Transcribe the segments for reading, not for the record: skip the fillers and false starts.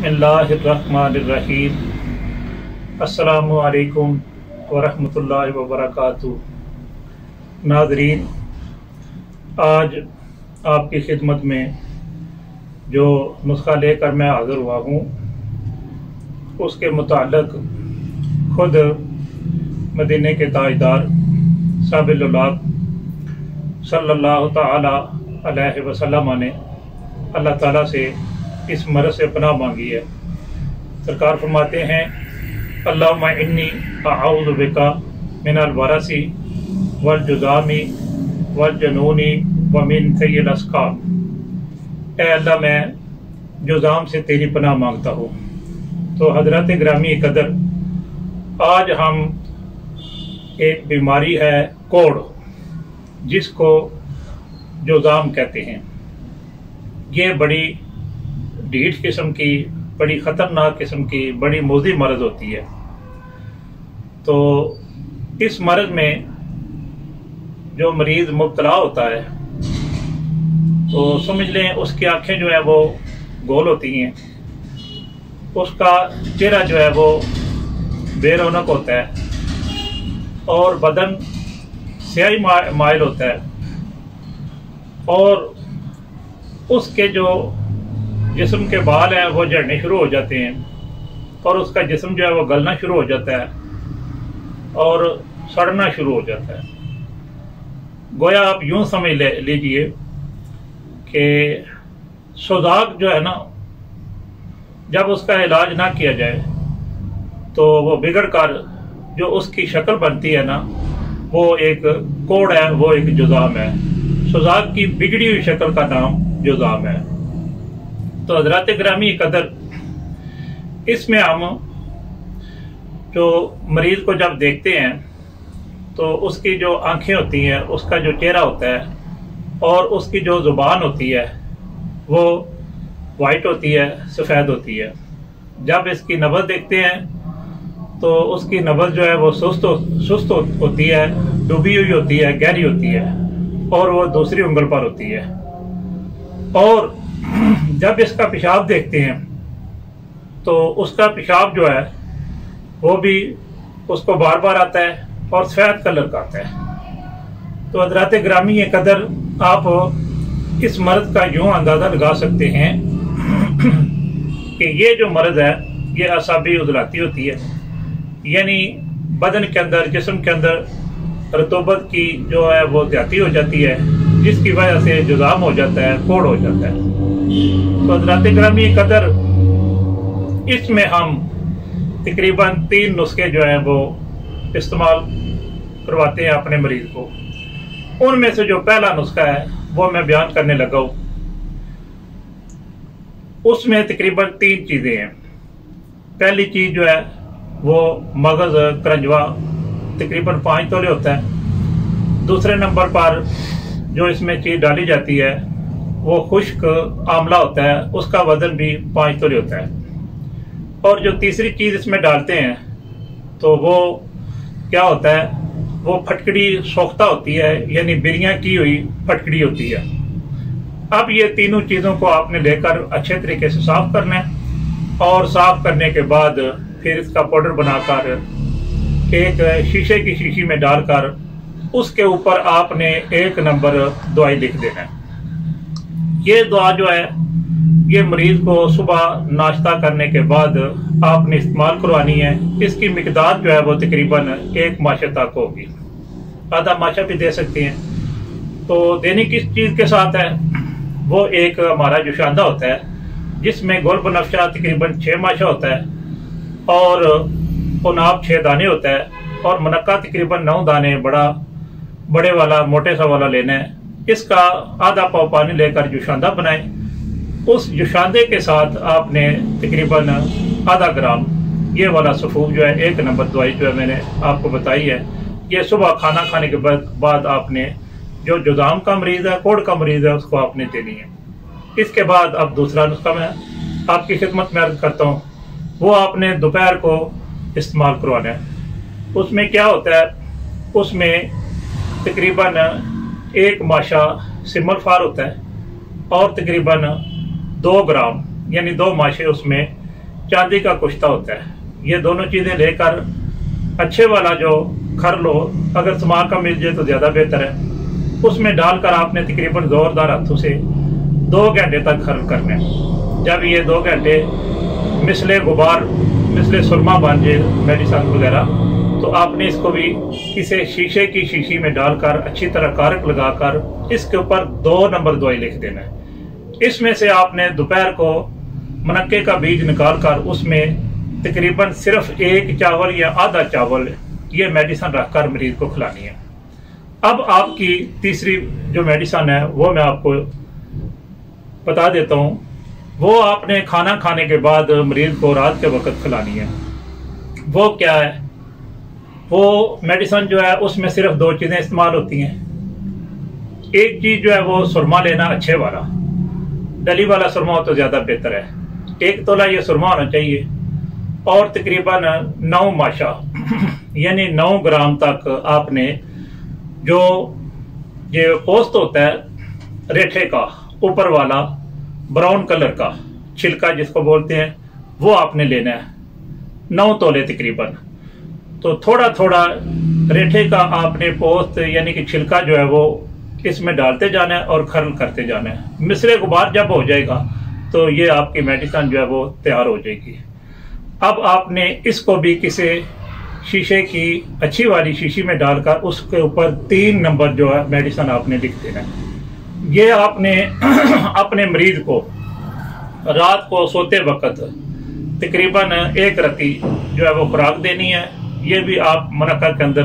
बिस्मिल्लाहिर्रहमानिर्रहीम। अस्सलामु अलैकुम वरहमतुल्लाहि वबरकातुहू। नाज़रीन, आज आपकी खिदमत में जो नुस्खा लेकर मैं हाज़िर हुआ हूँ उसके मुताल्लिक़ खुद मदीने के ताजदार साहिब-ए-लौलाक सल्लल्लाहु तआला अलैहि वसल्लम ने अल्लाह ताला से इस मर्ज़ से पनाह मांगी है। सरकार फरमाते हैं, अल्लाहुम्मा इन्नी अऊज़ु बिका मिनल वरसी वल जुज़ामी वल जुनूनी व मिन सय्यिल अस्क़ाम। ऐ अल्लाह, मैं जुज़ाम से तेरी पनाह मांगता हूँ। तो हज़रत ग्रामी कदर, आज हम एक बीमारी है कोढ़, जिसको जुज़ाम कहते हैं। ये बड़ी ढीठ किस्म की, बड़ी ख़तरनाक किस्म की, बड़ी मोज़ी मर्ज़ होती है। तो इस मर्ज़ में जो मरीज़ मुब्तला होता है तो समझ लें उसकी आँखें जो है वो गोल होती हैं, उसका चेहरा जो है वो बेरौनक होता है और बदन स्याही माइल होता है और उसके जो जिस्म के बाल हैं वो झड़ने शुरू हो जाते हैं और उसका जिस्म जो है वो गलना शुरू हो जाता है और सड़ना शुरू हो जाता है। गोया आप यूं समझ लीजिए कि सोजाक जो है ना, जब उसका इलाज ना किया जाए तो वो बिगड़ कर जो उसकी शक्ल बनती है ना, वो एक कोढ़ है, वो एक जुज़ाम है। सोजाक की बिगड़ी हुई शक्ल का नाम जुज़ाम है। तो हज़रत ग्रामी कदर, इसमें हम जो मरीज़ को जब देखते हैं तो उसकी जो आंखें होती हैं, उसका जो चेहरा होता है और उसकी जो ज़ुबान होती है वो वाइट होती है, सफ़ेद होती है। जब इसकी नब्ज़ देखते हैं तो उसकी नब्ज़ जो है वो सुस्त होती है, डूबी हुई होती है, गहरी होती है और वो दूसरी उंगल पर होती है। और जब इसका पेशाब देखते हैं तो उसका पेशाब जो है वो भी उसको बार बार आता है और सफ़ेद कलर का आता है। तो हज़रत ग्रामी कदर, आप इस मर्ज़ का यूँ अंदाज़ा लगा सकते हैं कि ये जो मर्ज़ है ये असाबी उज़लाती होती है, यानी बदन के अंदर, जिस्म के अंदर रतूबत की जो है वो ज़्यादती हो जाती है, जिसकी वजह से जुज़ाम हो जाता है, कोढ़ हो जाता है। तो हज़रत ग्रामी कदर, इसमें हम तकरीबन 3 नुस्खे जो हैं वो इस्तेमाल करवाते हैं अपने मरीज़ को। उनमें से जो पहला नुस्खा है वो मैं बयान करने लगा हूँ। उसमें तकरीबन 3 चीज़ें हैं। पहली चीज़ जो है वो मगज़ करंजवा तकरीबन 5 तोले होता है। दूसरे नंबर पर जो इसमें चीज़ डाली जाती है वो खुश्क आंवला होता है, उसका वजन भी 5 तोले होता है। और जो तीसरी चीज़ इसमें डालते हैं तो वो क्या होता है, वो फटकड़ी सोख्ता होती है, यानी बिरियां की हुई फटकड़ी होती है। अब ये तीनों चीज़ों को आपने लेकर अच्छे तरीके से साफ करना है और साफ करने के बाद फिर इसका पाउडर बनाकर एक शीशे की शीशी में डालकर उसके ऊपर आपने 1 नंबर दवाई लिख देना है। ये दुआ जो है ये मरीज को सुबह नाश्ता करने के बाद आपने इस्तेमाल करवानी है। इसकी मिकदार जो है वो तकरीबन 1 माशा तक होगी, आधा माशा भी दे सकते हैं। तो देने किस चीज़ के साथ है, वो एक हमारा जुशांदा होता है जिसमें गोल बनफ्शा तकरीबन 6 माशा होता है और उनाब 6 दाने होता है और मुनक्का तकरीबन 9 दाने बड़े वाला, मोटे सा वाला लेना है। इसका आधा पाव पानी लेकर जुशांदा बनाएं। उस जुशांदे के साथ आपने तकरीबन आधा ग्राम ये वाला सफूफ जो है, 1 नंबर दवाई जो है मैंने आपको बताई है, ये सुबह खाना खाने के बाद आपने जो जुज़ाम का मरीज़ है, कोढ़ का मरीज़ है, उसको आपने देनी है। इसके बाद अब दूसरा नुस्खा मैं आपकी खिदमत में अर्ज करता हूँ, वो आपने दोपहर को इस्तेमाल करवाना है। उसमें क्या होता है, उसमें तकरीबन 1 माशा सिमल फार होता है और तकरीबन 2 ग्राम यानी 2 माशे उसमें चांदी का कुश्ता होता है। ये दोनों चीज़ें लेकर अच्छे वाला जो खर लो, अगर समा का मिल जाए तो ज़्यादा बेहतर है। उसमें डालकर आपने तकरीबन ज़ोरदार हाथों से 2 घंटे तक खर करना है। जब ये 2 घंटे मिसले गुबार, मिसले सुरमा बन जाए मेडिसन वगैरह, तो आपने इसको भी किसी शीशे की शीशी में डालकर अच्छी तरह कारक लगाकर इसके ऊपर 2 नंबर दवाई लिख देना है। इसमें से आपने दोपहर को मनक्के का बीज निकाल कर उसमें तकरीबन सिर्फ 1 चावल या आधा चावल ये मेडिसन रखकर मरीज को खिलानी है। अब आपकी तीसरी जो मेडिसन है वो मैं आपको बता देता हूँ। वो आपने खाना खाने के बाद मरीज को रात के वक्त खिलानी है। वो क्या है? वो मेडिसन जो है उसमें सिर्फ 2 चीज़ें इस्तेमाल होती हैं। एक चीज़ जो है वो सुरमा लेना, अच्छे वाला डली वाला सुरमा हो तो ज़्यादा बेहतर है। 1 तोला ये सुरमा होना चाहिए और तकरीबन 9 माशा यानी 9 ग्राम तक आपने जो ये पोस्त होता है रेठे का ऊपर वाला ब्राउन कलर का छिलका जिसको बोलते हैं, वो आपने लेना है 9 तोले तकरीबन। तो थोड़ा थोड़ा रेठे का आपने पोस्त यानी कि छिलका जो है वो इसमें डालते जाना है और खर्ल करते जाना है। मिसरे गुबार जब हो जाएगा तो ये आपकी मेडिसन जो है वो तैयार हो जाएगी। अब आपने इसको भी किसी शीशे की अच्छी वाली शीशी में डालकर उसके ऊपर 3 नंबर जो है मेडिसन आपने लिख देना है। ये आपने अपने मरीज को रात को सोते वक्त तकरीबन 1 रत्ती जो है वो खुराक देनी है। ये भी आप मनक्का के अंदर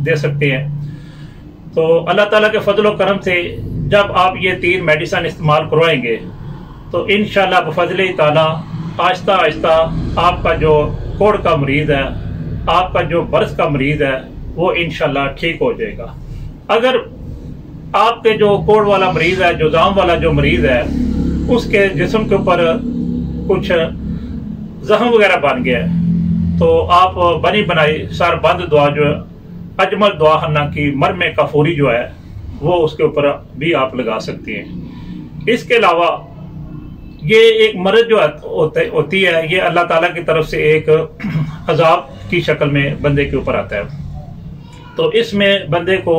दे सकते हैं। तो अल्लाह ताला के फजल व करम से जब आप ये 3 मेडिसन इस्तेमाल करवाएंगे तो इंशाल्लाह बफजल ताला आहिस्ता आहिस्ता आपका जो कोढ़ का मरीज है, आपका जो बर्स का मरीज है, वो इंशाल्लाह ठीक हो जाएगा। अगर आपके जो कोढ़ वाला मरीज है, जो जाम वाला जो मरीज है, उसके जिस्म के ऊपर कुछ जख्म वगैरह बन गया है, तो आप बनी बनाई सर बंद दुआ जो है अजमल दुआ हन्ना की मरमे कफूरी जो है वो उसके ऊपर भी आप लगा सकती हैं। इसके अलावा ये एक मर्ज जो होती है, ये अल्लाह ताला की तरफ से एक अजाब की शक्ल में बंदे के ऊपर आता है। तो इसमें बंदे को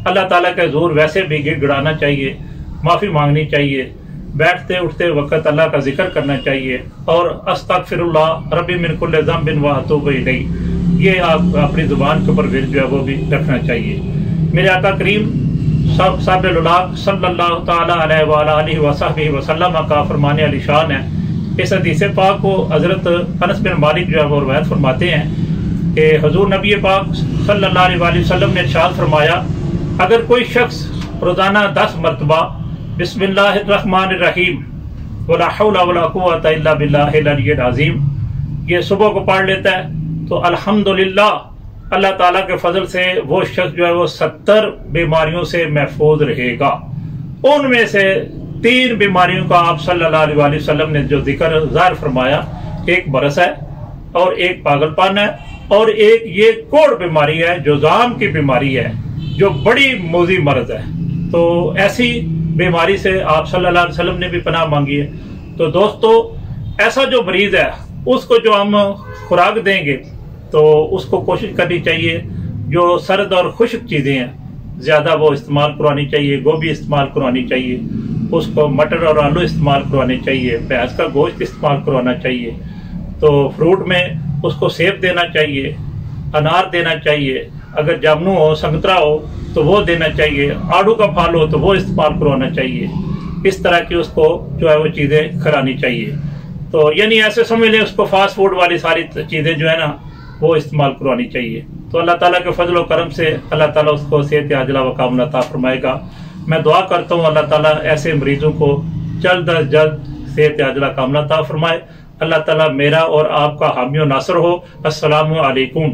अल्लाह ताला के हुज़ूर वैसे भी गिड़गिड़ाना चाहिए, माफ़ी मांगनी चाहिए, बैठते उठते वक्त अल्लाह का जिक्र करना चाहिए और अस्तगफिरुल्लाह रब्बी मिन कुल्लि ज़ंबिन व अतूबु इलैह, ये आप अपनी ज़ुबान के ऊपर विर्द जो है वो भी रखना चाहिए। मेरे आका करीम सल्लल्लाहु तआला अलैहि वसल्लम का फरमाने अली शान है। इस हदीस पाक को हज़रत अनस बिन मालिक जो है वो रवायत फरमाते हैं कि हुज़ूर नबी पाक सल्लल्लाहु अलैहि वसल्लम ने इरशाद फरमाया, अगर कोई शख्स रोज़ाना 10 मरतबा बिस्मिल्लाहिर्रहमानिर्रहीम वला हौला वला कुव्वता इल्ला बिल्लाहिल अलिय्यिल अज़ीम ये सुबह को पढ़ लेता है तो अल्हम्दुलिल्लाह अल्लाह ताला के फजल से वो शख्स जो है वो 70 बीमारियों से महफूज रहेगा। उनमें से 3 बीमारियों का आप सल्लल्लाहु अलैहि वसल्लम ने जो जिक्र ज़ाहिर फरमाया, एक बरस है और एक पागलपन है और एक ये कोढ़ बीमारी है जो जाम की बीमारी है, जो बड़ी मोजी मर्ज है। तो ऐसी बीमारी से आप सल्लल्लाहु अलैहि वसल्लम ने भी पनाह मांगी है। तो दोस्तों, ऐसा जो मरीज है उसको जो हम खुराक देंगे तो उसको कोशिश करनी चाहिए जो सर्द और खुश्क चीज़ें हैं ज़्यादा वो इस्तेमाल करवानी चाहिए। गोभी इस्तेमाल करवानी चाहिए, उसको मटर और आलू इस्तेमाल करवाने चाहिए, भैंस का गोश्त इस्तेमाल करवाना चाहिए। तो फ्रूट में उसको सेब देना चाहिए, अनार देना चाहिए, अगर जामुन हो, संतरा हो तो वो देना चाहिए, आड़ू का फल हो तो वो इस्तेमाल करवाना चाहिए। इस तरह की उसको जो है वो चीज़ें खिलानी चाहिए। तो यानी ऐसे समझ लें उसको फास्ट फूड वाली सारी चीज़ें जो है ना वो इस्तेमाल करवानी चाहिए। तो अल्लाह ताला के फजल व करम से अल्लाह ताला उसको सेहत आजिला व कामिला अता फरमाएगा। मैं दुआ करता हूँ अल्लाह ताला ऐसे मरीजों को जल्द अज जल्द सेहत आजिला कामिला अता फरमाए। अल्लाह ताला मेरा और आपका हामी और नासर हो। अस्सलामु अलैकुम।